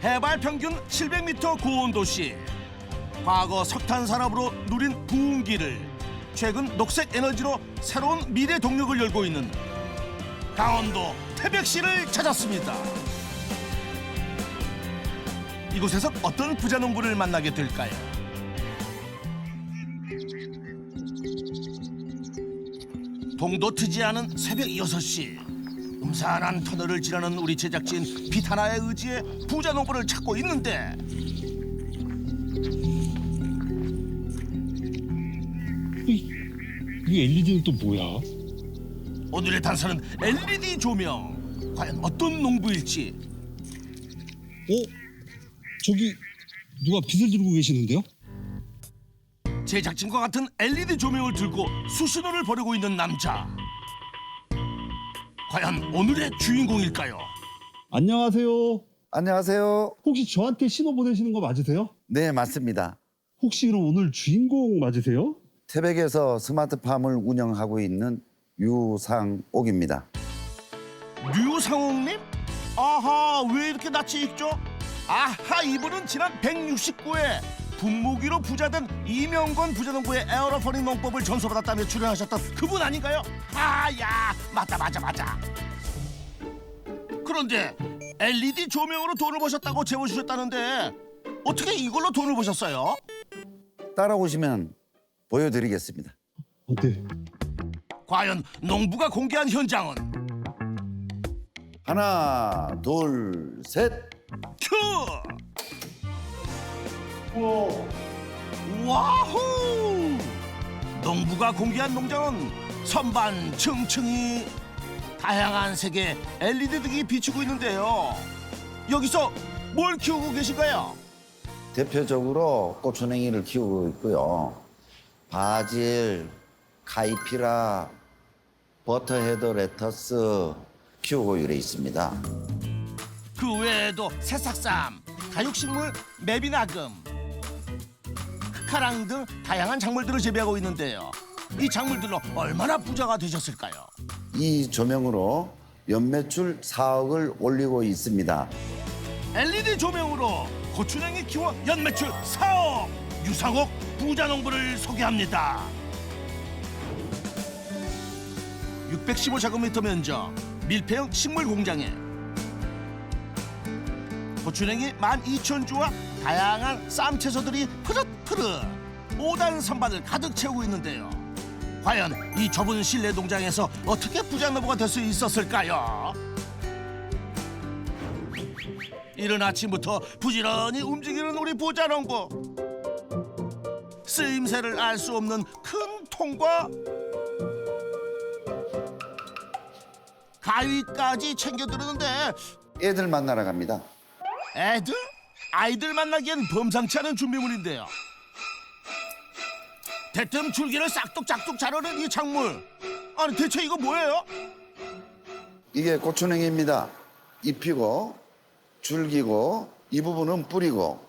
해발 평균 700m 고온도시. 과거 석탄 산업으로 누린 부흥기를 최근 녹색 에너지로 새로운 미래 동력을 열고 있는 강원도 태백시를 찾았습니다. 이곳에서 어떤 부자 농부를 만나게 될까요? 동도 트지 않은 새벽 6시. 음산한 터널을 지나는 우리 제작진 빛 하나의 의지에 부자 농부를 찾고 있는데 이 LED는 또 뭐야? 오늘의 단서는 LED 조명. 과연 어떤 농부일지. 저기 누가 빛을 들고 계시는데요? 제작진과 같은 LED 조명을 들고 수신호를 보내고 있는 남자. 과연 오늘의 주인공일까요? 안녕하세요. 안녕하세요. 혹시 저한테 신호 보내시는 거 맞으세요? 네, 맞습니다. 혹시 그럼 오늘 주인공 맞으세요? 태백에서 스마트팜을 운영하고 있는 유상옥입니다. 류상옥님? 아하, 왜 이렇게 낯이 익죠? 아하, 이분은 지난 169회 분무기로 부자된 이명건 부자농부의 에어로포닉 농법을 전수받았다며 출연하셨던 그분 아닌가요? 아야, 맞아. 그런데 LED 조명으로 돈을 버셨다고 제보주셨다는데 어떻게 이걸로 돈을 버셨어요? 따라오시면 보여드리겠습니다. 네. 과연 농부가 공개한 현장은? 하나, 둘, 셋. 큐! 와후! 농부가 공개한 농장은 선반 층층이 다양한 색의 LED 등이 비추고 있는데요. 여기서 뭘 키우고 계신가요? 대표적으로 고추냉이를 키우고 있고요. 바질, 카이피라, 버터헤드 레터스 키우고 이래 있습니다. 그 외에도 새싹쌈, 다육식물 매비나금, 카랑 등 다양한 작물들을 재배하고 있는데요. 이 작물들로 얼마나 부자가 되셨을까요? 이 조명으로 연매출 4억을 올리고 있습니다. LED 조명으로 고추냉이 키워 연매출 4억! 유상옥 부자농부를 소개합니다. 615제곱미터 면적 밀폐형 식물 공장에 고추냉이 12,000주와 다양한 쌈 채소들이 푸릇푸릇 5단 선반을 가득 채우고 있는데요. 과연 이 좁은 실내 농장에서 어떻게 부자농부가 될 수 있었을까요? 이른 아침부터 부지런히 움직이는 우리 부자농부. 쓰임새를 알 수 없는 큰 통과 가위까지 챙겨 들었는데 애들 만나러 갑니다. 애들? 아이들 만나기엔 범상치 않은 준비물인데요. 대뜸 줄기를 싹둑싹둑 자르는 이 작물. 아니 대체 이거 뭐예요? 이게 고추냉이입니다. 잎이고 줄기고 이 부분은 뿌리고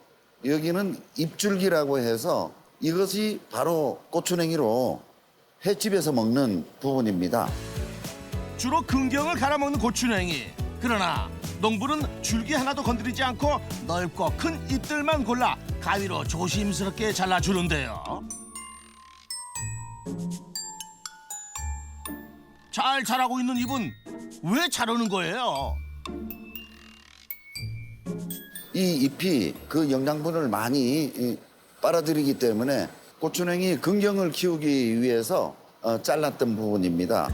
여기는 잎줄기라고 해서 이것이 바로 고추냉이로 횟집에서 먹는 부분입니다. 주로 근경을 갈아먹는 고추냉이. 그러나 농부는 줄기 하나도 건드리지 않고 넓고 큰 잎들만 골라 가위로 조심스럽게 잘라주는데요. 잘 자라고 있는 잎은 왜 자르는 거예요? 이 잎이 그 영양분을 많이 빨아들이기 때문에 고추냉이 근경을 키우기 위해서 잘랐던 부분입니다.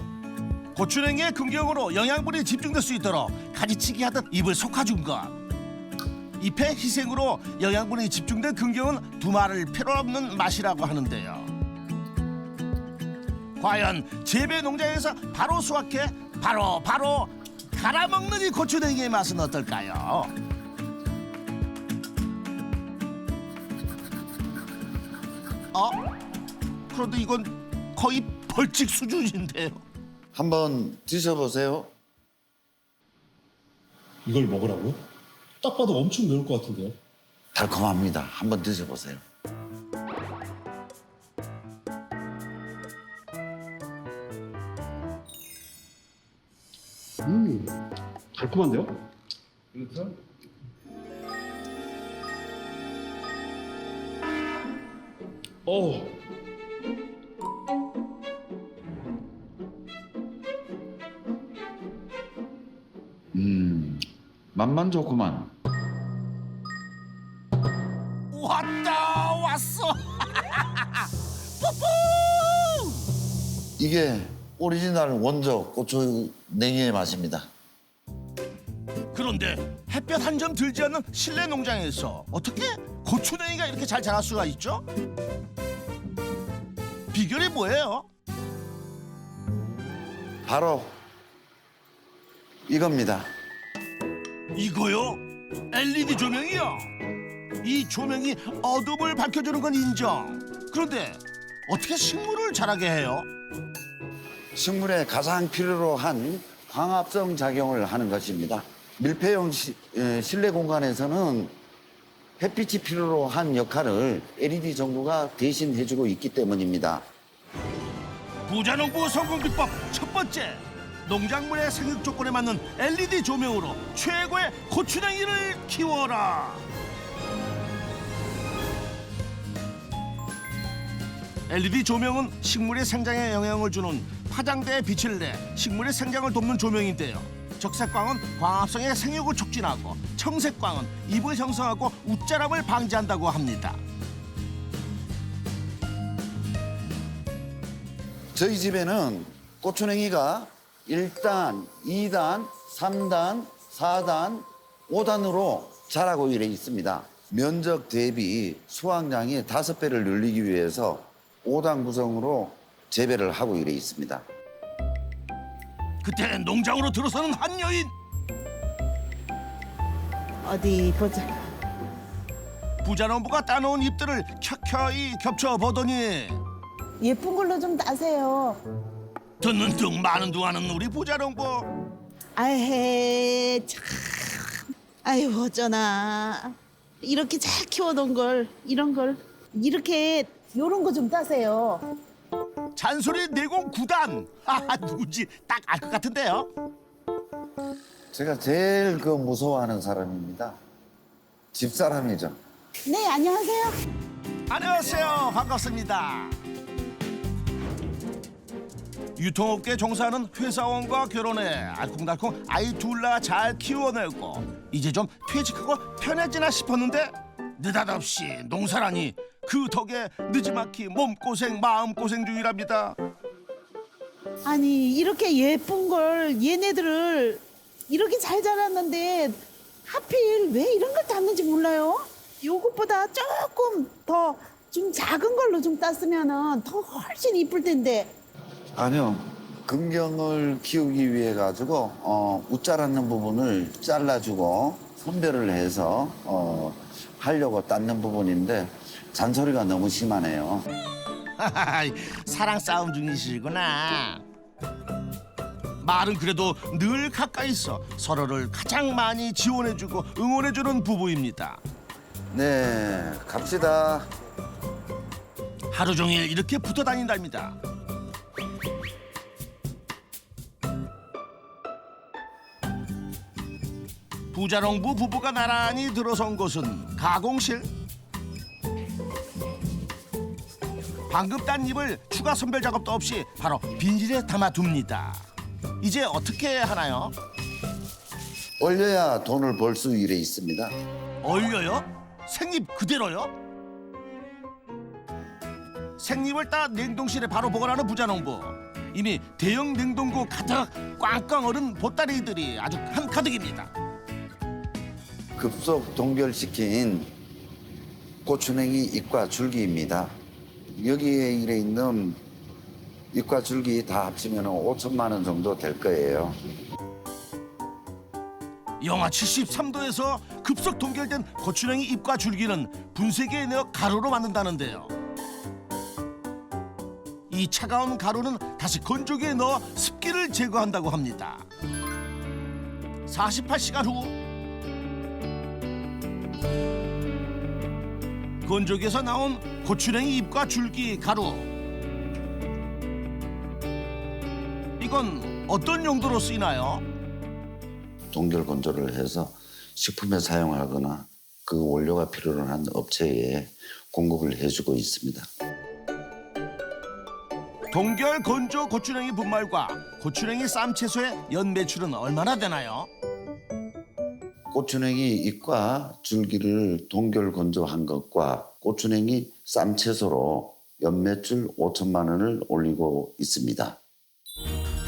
고추냉이의 근경으로 영양분이 집중될 수 있도록 가지치기 하듯 잎을 솎아준 것. 잎의 희생으로 영양분이 집중된 근경은 두말할 필요 없는 맛이라고 하는데요. 과연 재배 농장에서 바로 수확해 바로 갈아먹는 이 고추냉이의 맛은 어떨까요? 그런데 이건 거의 벌칙 수준인데요. 한번 드셔보세요. 이걸 먹으라고요? 딱 봐도 엄청 매울 것 같은데요? 달콤합니다. 한번 드셔보세요. 달콤한데요? 어. 맛만 좋구만. 왔다 왔어. 뽀뽀. 이게 오리지널 원조 고추냉이의 맛입니다. 그런데 햇볕 한 점 들지 않는 실내 농장에서 어떻게 고추냉이가 이렇게 잘 자랄 수가 있죠? 비결이 뭐예요? 바로 이겁니다. 이거요? LED 조명이요? 이 조명이 어둠을 밝혀주는 건 인정. 그런데 어떻게 식물을 자라게 해요? 식물에 가장 필요로 한 광합성 작용을 하는 것입니다. 밀폐형 실내 공간에서는 햇빛이 필요로 한 역할을 LED 전구가 대신 해주고 있기 때문입니다. 부자농부 성공 비법 첫 번째, 농작물의 생육 조건에 맞는 LED 조명으로 최고의 고추냉이를 키워라. LED 조명은 식물의 생장에 영향을 주는 파장대에 빛을 내 식물의 생장을 돕는 조명인데요. 적색광은 광합성의 생육을 촉진하고 청색광은 잎을 형성하고 웃자람을 방지한다고 합니다. 저희 집에는 고추냉이가 1단, 2단, 3단, 4단, 5단으로 자라고 이래 있습니다. 면적 대비 수확량이 5배를 늘리기 위해서 5단 구성으로 재배를 하고 이래 있습니다. 그때 농장으로 들어서는 한 여인. 어디 보자. 부자농부가 따놓은 잎들을 켜켜이 겹쳐보더니 예쁜 걸로 좀 따세요. 듣는 둥 마는 둥 하는 우리 부자농부. 아헤 참. 아유 어쩌나. 이렇게 잘 키워놓은 걸 이런 걸 이렇게 요런 거 좀 따세요. 잔소리 내공 9단. 아, 누군지 딱 알 것 같은데요. 제가 제일 무서워하는 사람입니다. 집사람이죠. 네 안녕하세요. 안녕하세요. 반갑습니다. 유통업계 종사하는 회사원과 결혼해 알콩달콩 아이 둘라 잘 키워내고 이제 좀 퇴직하고 편해지나 싶었는데 느닷없이 농사라니 그 덕에 느지막히 몸고생 마음고생 중이랍니다. 아니 이렇게 예쁜 걸 얘네들을 이렇게 잘 자랐는데 하필 왜 이런 걸 땄는지 몰라요. 요것보다 조금 더 좀 작은 걸로 좀 땄으면은 더 훨씬 이쁠 텐데. 아니요. 긍정을 키우기 위해 가지고 웃자라는 부분을 잘라주고 선별을 해서 하려고 땄는 부분인데 잔소리가 너무 심하네요. 사랑 싸움 중이시구나. 말은 그래도 늘 가까이 있어 서로를 가장 많이 지원해주고 응원해주는 부부입니다. 네, 갑시다. 하루 종일 이렇게 붙어 다닌답니다. 부자농부 부부가 나란히 들어선 곳은 가공실. 방금 딴 잎을 추가 선별 작업도 없이 바로 비닐에 담아둡니다. 이제 어떻게 하나요? 얼려야 돈을 벌 수 이래 있습니다. 얼려요? 생잎 그대로요? 생잎을 따 냉동실에 바로 보관하는 부자농부. 이미 대형 냉동고 가득 꽝꽝 얼은 보따리들이 아주 한가득입니다. 급속 동결시킨 고추냉이 잎과 줄기입니다. 여기에 이래 있는 잎과 줄기 다 합치면 5천만 원 정도 될 거예요. 영하 73도에서 급속 동결된 고추냉이 잎과 줄기는 분쇄기에 넣어 가루로 만든다는데요. 이 차가운 가루는 다시 건조기에 넣어 습기를 제거한다고 합니다. 48시간 후 건조기에서 나온 고추냉이 잎과 줄기 가루. 이건 어떤 용도로 쓰이나요? 동결 건조를 해서 식품에 사용하거나 그 원료가 필요로 한 업체에 공급을 해주고 있습니다. 동결 건조 고추냉이 분말과 고추냉이 쌈 채소의 연 매출은 얼마나 되나요? 고추냉이 잎과 줄기를 동결 건조한 것과 고추냉이 쌈채소로 연매출 5천만 원을 올리고 있습니다.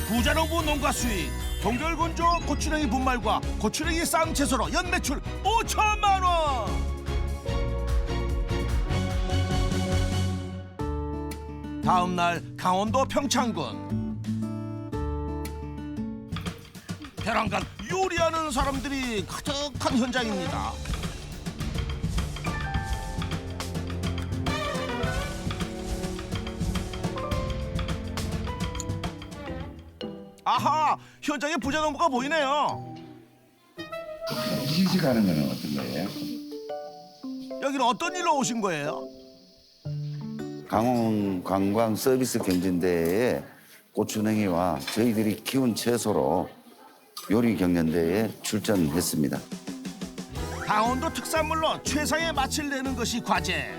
부자농부 농가 수익 동결 건조 고추냉이 분말과 고추냉이 쌈 채소로 연 매출 5천만 원. 다음 날 강원도 평창군. 벼랑간 요리하는 사람들이 가득한 현장입니다. 아하, 현장에 부자농부가 보이네요. 시식하는 건 어떤 거예요? 여기는 어떤 일로 오신 거예요? 강원 관광 서비스 경진대회에 고추냉이와 저희들이 키운 채소로 요리 경연대회에 출전했습니다. 강원도 특산물로 최상의 맛을 내는 것이 과제.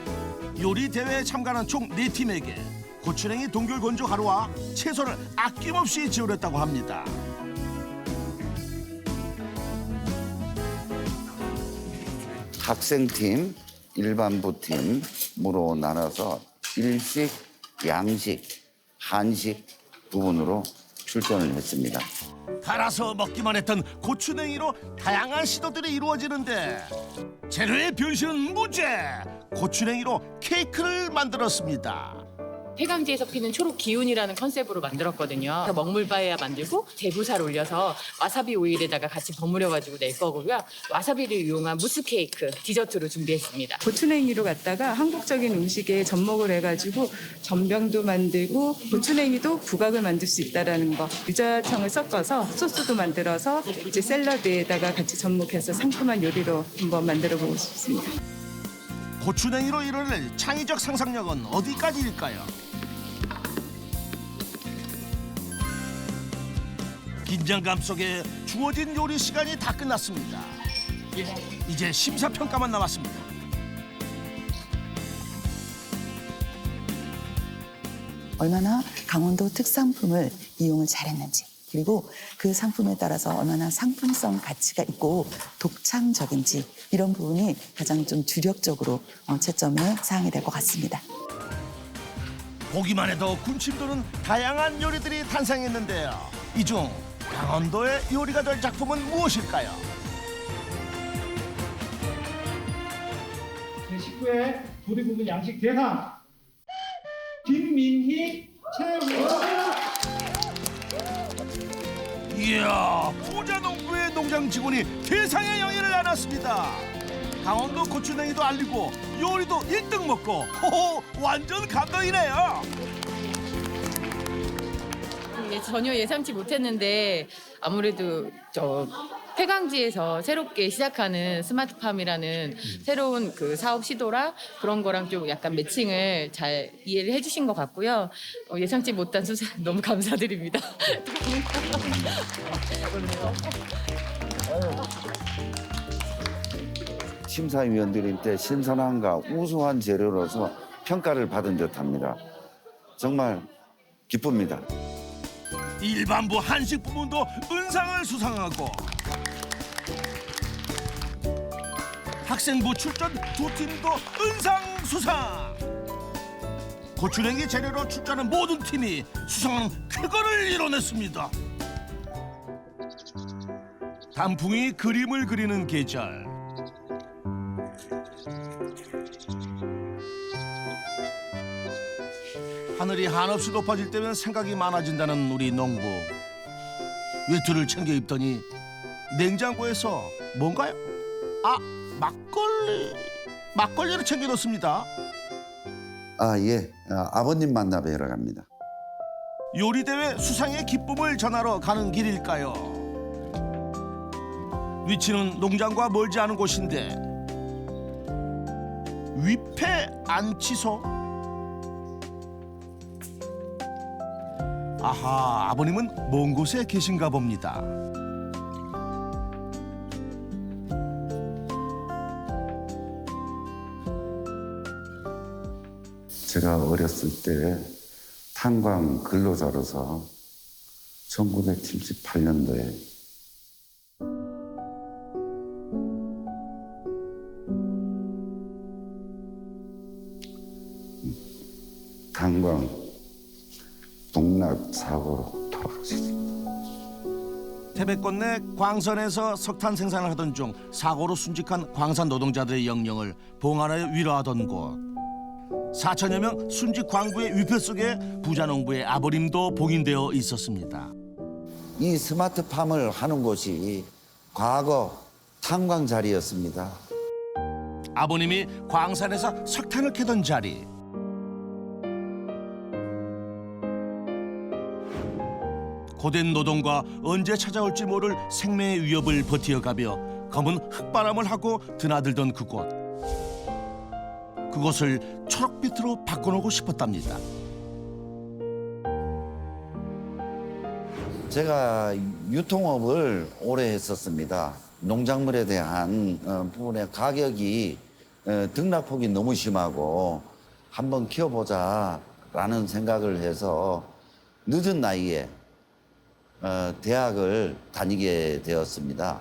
요리 대회에 참가한 총 4팀에게 고추냉이 동결 건조 가루와 채소를 아낌없이 지원했다고 합니다. 학생팀, 일반부팀으로 나눠서 일식, 양식, 한식 부분으로 출전을 했습니다. 갈아서 먹기만 했던 고추냉이로 다양한 시도들이 이루어지는데 재료의 변신은 무죄. 고추냉이로 케이크를 만들었습니다. 폐강지에서 피는 초록 기운이라는 컨셉으로 만들었거든요. 그래서 먹물바에야 만들고 대부살 올려서 와사비 오일에다가 같이 버무려가지고 낼 거고요. 와사비를 이용한 무스 케이크 디저트로 준비했습니다. 고추냉이로 갖다가 한국적인 음식에 접목을 해가지고 전병도 만들고 고추냉이도 부각을 만들 수 있다라는 거. 유자청을 섞어서 소스도 만들어서 이제 샐러드에다가 같이 접목해서 상큼한 요리로 한번 만들어보고 싶습니다. 고추냉이로 이뤄낼 창의적 상상력은 어디까지일까요? 긴장감 속에 주어진 요리 시간이 다 끝났습니다. 이제 심사평가만 남았습니다. 얼마나 강원도 특산품을 이용을 잘했는지, 그리고 그 상품에 따라서 얼마나 상품성 가치가 있고 독창적인지, 이런 부분이 가장 좀 주력적으로 채점의 사항이 될 것 같습니다. 보기만 해도 군침 도는 다양한 요리들이 탄생했는데요. 이 중 강원도의 요리가 될 작품은 무엇일까요? 제19회 조리 부문 양식 대상 김민희 최우. 이야, 부자농부의 농장 직원이 대상의 영예를 안았습니다. 강원도 고추냉이도 알리고 요리도 1등 먹고 호호, 완전 감동이네요. 이게 전혀 예상치 못했는데 아무래도 폐강지에서 새롭게 시작하는 스마트팜이라는 새로운 그 사업 시도라 그런 거랑 좀 약간 매칭을 잘 이해를 해주신 것 같고요. 예상치 못한 수상 너무 감사드립니다. 심사위원들한테 신선함과 우수한 재료로서 평가를 받은 듯합니다. 정말 기쁩니다. 일반부 한식 부문도 은상을 수상하고 학생부 출전 두 팀도 은상 수상. 고추냉이 재료로 출전한 모든 팀이 수상하는 쾌거를 이뤄냈습니다. 단풍이 그림을 그리는 계절. 하늘이 한없이 높아질 때면 생각이 많아진다는 우리 농부. 외투를 챙겨 입더니 냉장고에서 뭔가요? 아, 막걸리를 챙겨 놓습니다. 예. 아버님 만나 뵈러 갑니다. 요리대회 수상의 기쁨을 전하러 가는 길일까요? 위치는 농장과 멀지 않은 곳인데 위패 안치소? 아하, 아버님은 먼 곳에 계신가 봅니다. 제가 어렸을 때 탄광 근로자로서 1978년도에 탄광 농락 사고로 돌아가셨습니다. 태백권 내 광선에서 석탄 생산을 하던 중 사고로 순직한 광산 노동자들의 영령을 봉안하여 위로하던 곳. 4천여 명 순직 광부의 위패 속에 부자농부의 아버님도 봉인되어 있었습니다. 이 스마트팜을 하는 곳이 과거 탄광 자리였습니다. 아버님이 광산에서 석탄을 캐던 자리. 고된 노동과 언제 찾아올지 모를 생명의 위협을 버티어가며 검은 흙바람을 하고 드나들던 그곳. 그곳을 초록빛으로 바꿔놓고 싶었답니다. 제가 유통업을 오래 했었습니다. 농작물에 대한 부분의 가격이 등락폭이 너무 심하고 한번 키워보자라는 생각을 해서 늦은 나이에 대학을 다니게 되었습니다.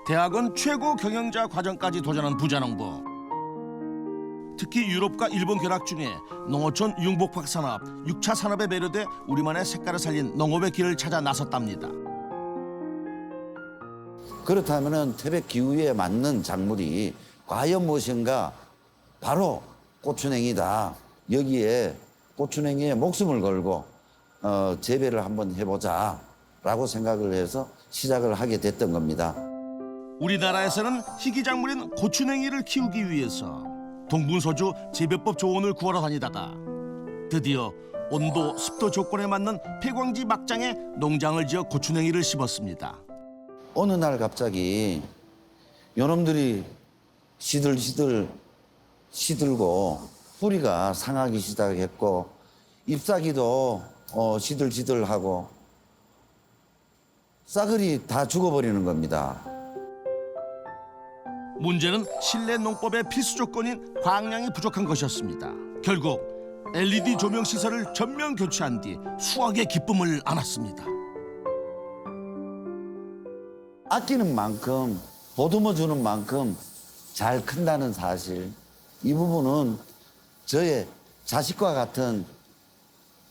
대학은 최고 경영자 과정까지 도전한 부자농부. 특히 유럽과 일본 결합 중에 농어촌 융복합 산업, 6차 산업에 매료돼 우리만의 색깔을 살린 농업의 길을 찾아 나섰답니다. 그렇다면 태백 기후에 맞는 작물이 과연 무엇인가? 바로 고추냉이다. 여기에 고추냉이에 목숨을 걸고 재배를 한번 해보자라고 생각을 해서 시작을 하게 됐던 겁니다. 우리나라에서는 희귀작물인 고추냉이를 키우기 위해서 동분서주 재배법 조언을 구하러 다니다가 드디어 온도, 습도 조건에 맞는 폐광지 막장에 농장을 지어 고추냉이를 심었습니다. 어느 날 갑자기 요놈들이 시들고 뿌리가 상하기 시작했고 잎사귀도 시들시들하고 싸그리 다 죽어버리는 겁니다. 문제는 실내 농법의 필수 조건인 광량이 부족한 것이었습니다. 결국 LED 조명 시설을 전면 교체한 뒤 수확의 기쁨을 안았습니다. 아끼는 만큼 보듬어 주는 만큼 잘 큰다는 사실, 이 부분은 저의 자식과 같은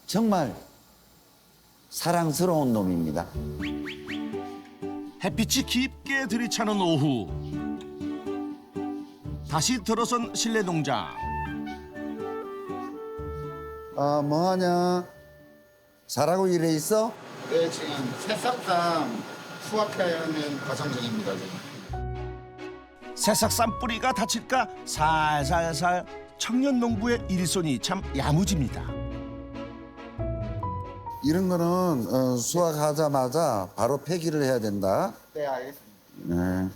정말 사랑스러운 놈입니다. 햇빛이 깊게 들이차는 오후, 다시 들어선 실내 농장. 뭐하냐? 잘하고 일해 있어? 네, 지금 새싹당 수확하는 과정 중입니다. 지금. 새싹산 뿌리가 다칠까 살살살. 청년 농부의 일손이 참 야무집니다. 이런 거는 수확하자마자 바로 폐기를 해야 된다. 네, 알겠습니다. 네.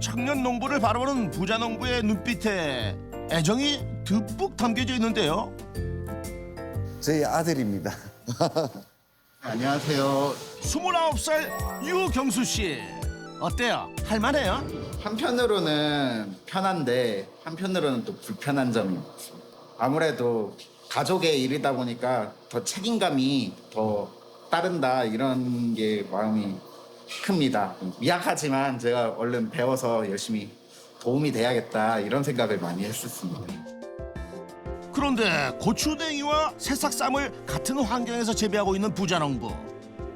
청년 농부를 바라보는 부자 농부의 눈빛에 애정이 듬뿍 담겨져 있는데요. 저희 아들입니다. 안녕하세요. 29살 유경수 씨. 어때요? 할만해요? 한편으로는 편한데 한편으로는 또 불편한 점이 있습니다. 아무래도 가족의 일이다 보니까 더 책임감이 더 따른다 이런 게 마음이 큽니다. 미약하지만 제가 얼른 배워서 열심히 도움이 돼야겠다 이런 생각을 많이 했었습니다. 그런데 고추냉이와 새싹쌈을 같은 환경에서 재배하고 있는 부자농부.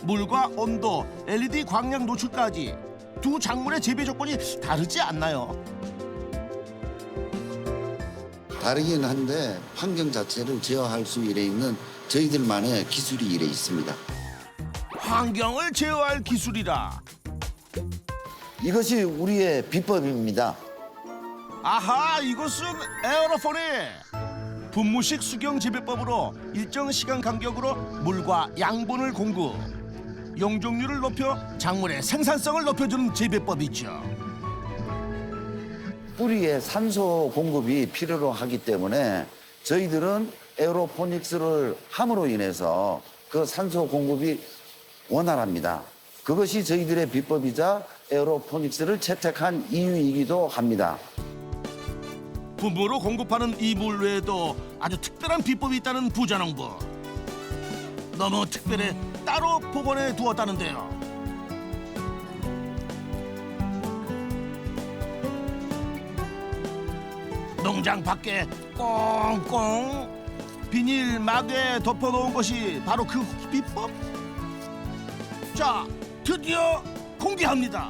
물과 온도, LED 광량 노출까지 두 작물의 재배 조건이 다르지 않나요? 다르긴 한데 환경 자체를 제어할 수 일에 있는 저희들만의 기술이 일에 있습니다. 환경을 제어할 기술이라. 이것이 우리의 비법입니다. 아하, 이것은 에어로포닉. 분무식 수경 재배법으로 일정 시간 간격으로 물과 양분을 공급. 용적률을 높여 작물의 생산성을 높여주는 재배법이죠. 뿌리에 산소 공급이 필요로 하기 때문에 저희들은 에어로포닉스를 함으로 인해서 그 산소 공급이 원활합니다. 그것이 저희들의 비법이자 에어로포닉스를 채택한 이유이기도 합니다. 분무로 공급하는 이 물 외에도 아주 특별한 비법이 있다는 부자농부. 너무 특별해 따로 보관해 두었다는데요. 농장 밖에 꽁꽁 비닐 막에 덮어놓은 것이 바로 그 비법? 자, 드디어 공개합니다.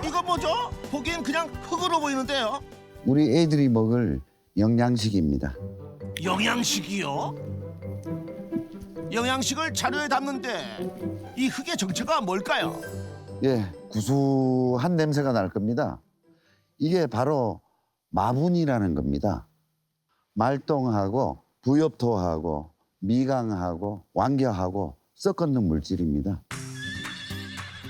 이거 뭐죠? 보기엔 그냥 흙으로 보이는데요. 우리 애들이 먹을 영양식입니다. 영양식이요? 영양식을 자료에 담는데 이 흙의 정체가 뭘까요? 예, 구수한 냄새가 날 겁니다. 이게 바로 마분이라는 겁니다. 말똥하고 부엽토하고 미강하고 완겨하고 섞어놓은 물질입니다.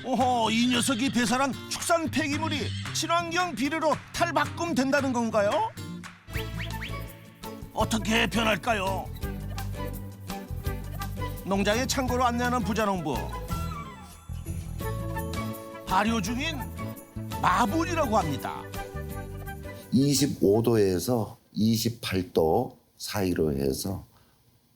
오호, 이 녀석이 배설한 축산 폐기물이 친환경 비료로 탈바꿈된다는 건가요? 어떻게 변할까요? 농장의 창고로 안내하는 부자농부. 발효 중인 마분이라고 합니다. 25도에서 28도 사이로 해서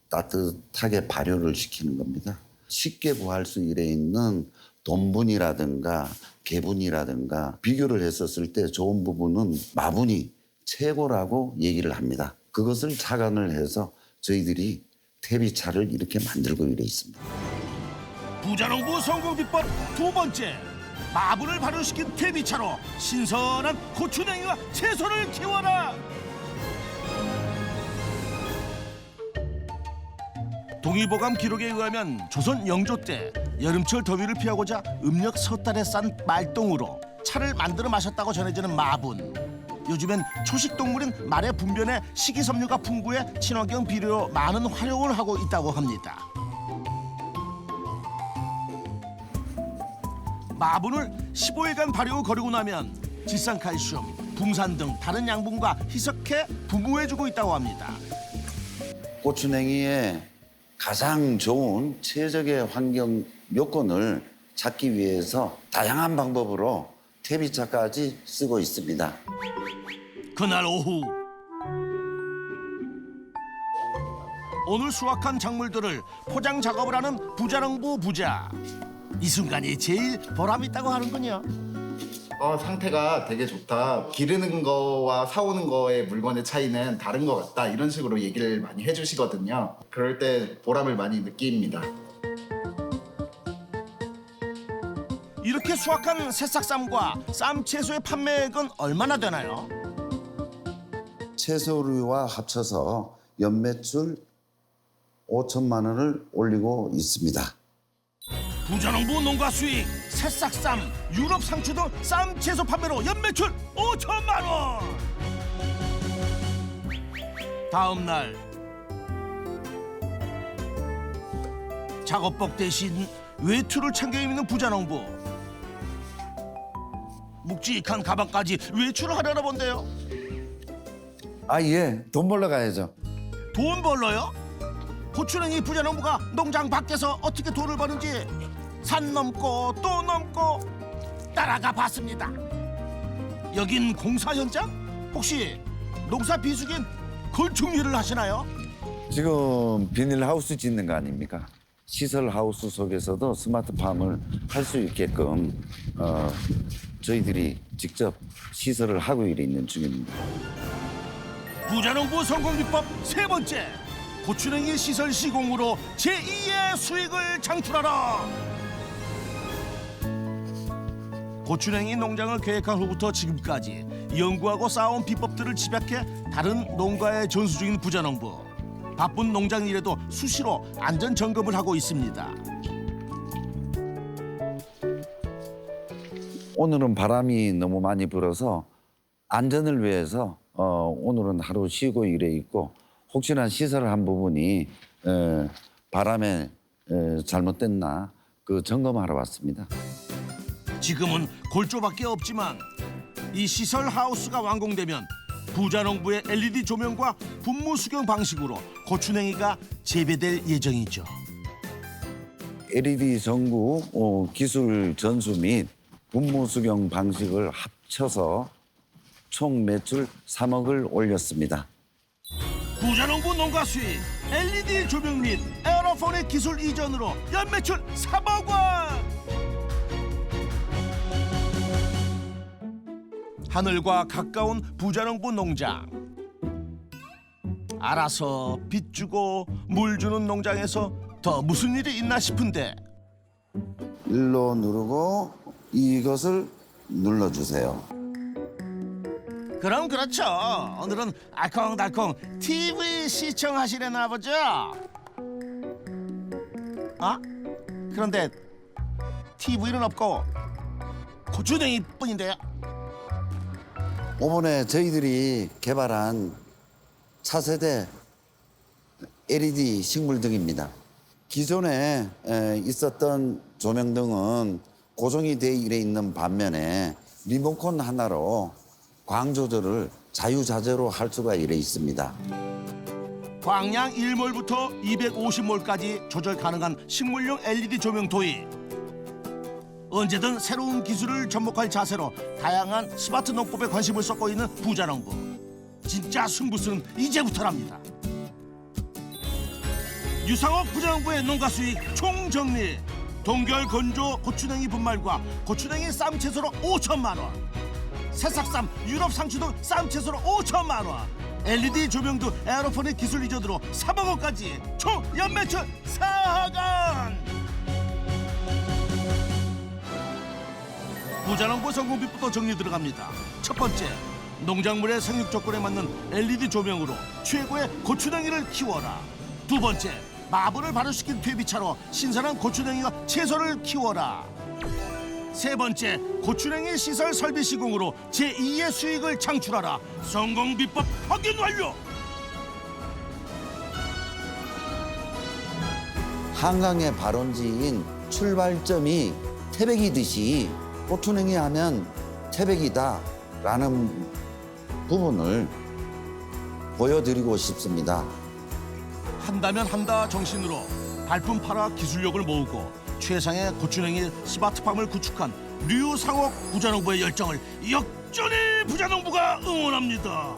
따뜻하게 발효를 시키는 겁니다. 쉽게 구할 수 있는 돈분이라든가 개분이라든가 비교를 했었을 때 좋은 부분은 마분이 최고라고 얘기를 합니다. 그것을 착안을 해서 저희들이 퇴비차를 이렇게 만들고 이래 있습니다. 부자농부 성공 비법 두 번째. 마분을 발효시킨 퇴비차로 신선한 고추냉이와 채소를 키워라. 동의보감 기록에 의하면 조선 영조 때 여름철 더위를 피하고자 음력 섣달에 싼 말똥으로 차를 만들어 마셨다고 전해지는 마분. 요즘엔 초식동물인 말의 분변에 식이섬유가 풍부해 친환경 비료로 많은 활용을 하고 있다고 합니다. 마분을 15일간 발효 후 거르고 나면 질산칼슘, 붕산 등 다른 양분과 희석해 분무해주고 있다고 합니다. 고추냉이의 가장 좋은 최적의 환경 요건을 찾기 위해서 다양한 방법으로 퇴비차까지 쓰고 있습니다. 그날 오후 오늘 수확한 작물들을 포장 작업을 하는 부자농부 부자. 이 순간이 제일 보람 있다고 하는군요. 상태가 되게 좋다. 기르는 거와 사오는 거의 물건의 차이는 다른 것 같다. 이런 식으로 얘기를 많이 해주시거든요. 그럴 때 보람을 많이 느낍니다. 이렇게 수확한 새싹쌈과 쌈채소의 판매액은 얼마나 되나요? 채소류와 합쳐서 연매출 5천만 원을 올리고 있습니다. 부자농부 농가 수익, 새싹쌈, 유럽 상추 등 쌈 채소 판매로 연매출 5천만 원. 다음 날 작업복 대신 외투를 챙겨 입는 부자농부. 묵직한 가방까지 외출을 하려나 본데요. 아, 예. 돈 벌러 가야죠. 돈 벌러요? 고추냉이 부자농부가 농장 밖에서 어떻게 돈을 버는지 산 넘고 또 넘고 따라가 봤습니다. 여긴 공사 현장? 혹시 농사 비수기엔 건축 일을 하시나요? 지금 비닐하우스 짓는 거 아닙니까? 시설하우스 속에서도 스마트팜을 할 수 있게끔 저희들이 직접 시설을 하고 있는 중입니다. 부자농부 성공 비법 세 번째. 고추냉이 시설 시공으로 제2의 수익을 창출하라. 고추냉이 농장을 계획한 후부터 지금까지 연구하고 쌓아온 비법들을 집약해 다른 농가에 전수 중인 부자농부. 바쁜 농장 일에도 수시로 안전 점검을 하고 있습니다. 오늘은 바람이 너무 많이 불어서 안전을 위해서 오늘은 하루 쉬고 일해 있고 혹시나 시설을 한 부분이 바람에 잘못됐나 그 점검하러 왔습니다. 지금은 골조밖에 없지만 이 시설 하우스가 완공되면 부자농부의 LED 조명과 분무 수경 방식으로 고추냉이가 재배될 예정이죠. LED 전구 기술 전수 및 분무 수경 방식을 합쳐서 총 매출 3억을 올렸습니다. 부자농부 농가 수익, LED 조명 및 에어로포닉 기술 이전으로 연매출 3억 원. 하늘과 가까운 부자농부 농장. 알아서 빚 주고 물 주는 농장에서 더 무슨 일이 있나 싶은데 일로 누르고 이것을 눌러주세요. 그럼 그렇죠. 오늘은 알콩달콩 TV 시청하시려나 보죠. 그런데 TV는 없고 고추냉이 뿐인데요. 이번에 저희들이 개발한 차세대 LED 식물등입니다. 기존에 있었던 조명등은 고정이 돼 있는 반면에 리모컨 하나로 광 조절을 자유자재로 할 수가 있습니다. 광량 1몰부터 250몰까지 조절 가능한 식물용 LED 조명 도입. 언제든 새로운 기술을 접목할 자세로 다양한 스마트 농법에 관심을 쏟고 있는 부자농부. 진짜 승부수는 이제부터랍니다. 유상옥 부자농부의 농가 수익 총정리. 동결 건조 고추냉이 분말과 고추냉이 쌈 채소로 5천만 원. 새싹쌈, 유럽 상추 등 쌈 채소로 5천만 원. LED 조명도 에어로포닉 기술 이전으로 3억 원까지 총 연매출 4억 원. 부자농부 성공비부터 정리 들어갑니다. 첫 번째, 농작물의 생육 조건에 맞는 LED 조명으로 최고의 고추냉이를 키워라. 두 번째, 마블을 발효시킨 퇴비차로 신선한 고추냉이와 채소를 키워라. 세 번째, 고추냉이 시설 설비 시공으로 제2의 수익을 창출하라. 성공 비법 확인 완료. 한강의 발원지인 출발점이 태백이듯이 고추냉이 하면 태백이다라는 부분을 보여드리고 싶습니다. 한다면 한다 정신으로 발품 팔아 기술력을 모으고 최상의 고추냉이 스마트팜을 구축한 류상옥 부자농부의 열정을 역전의 부자농부가 응원합니다.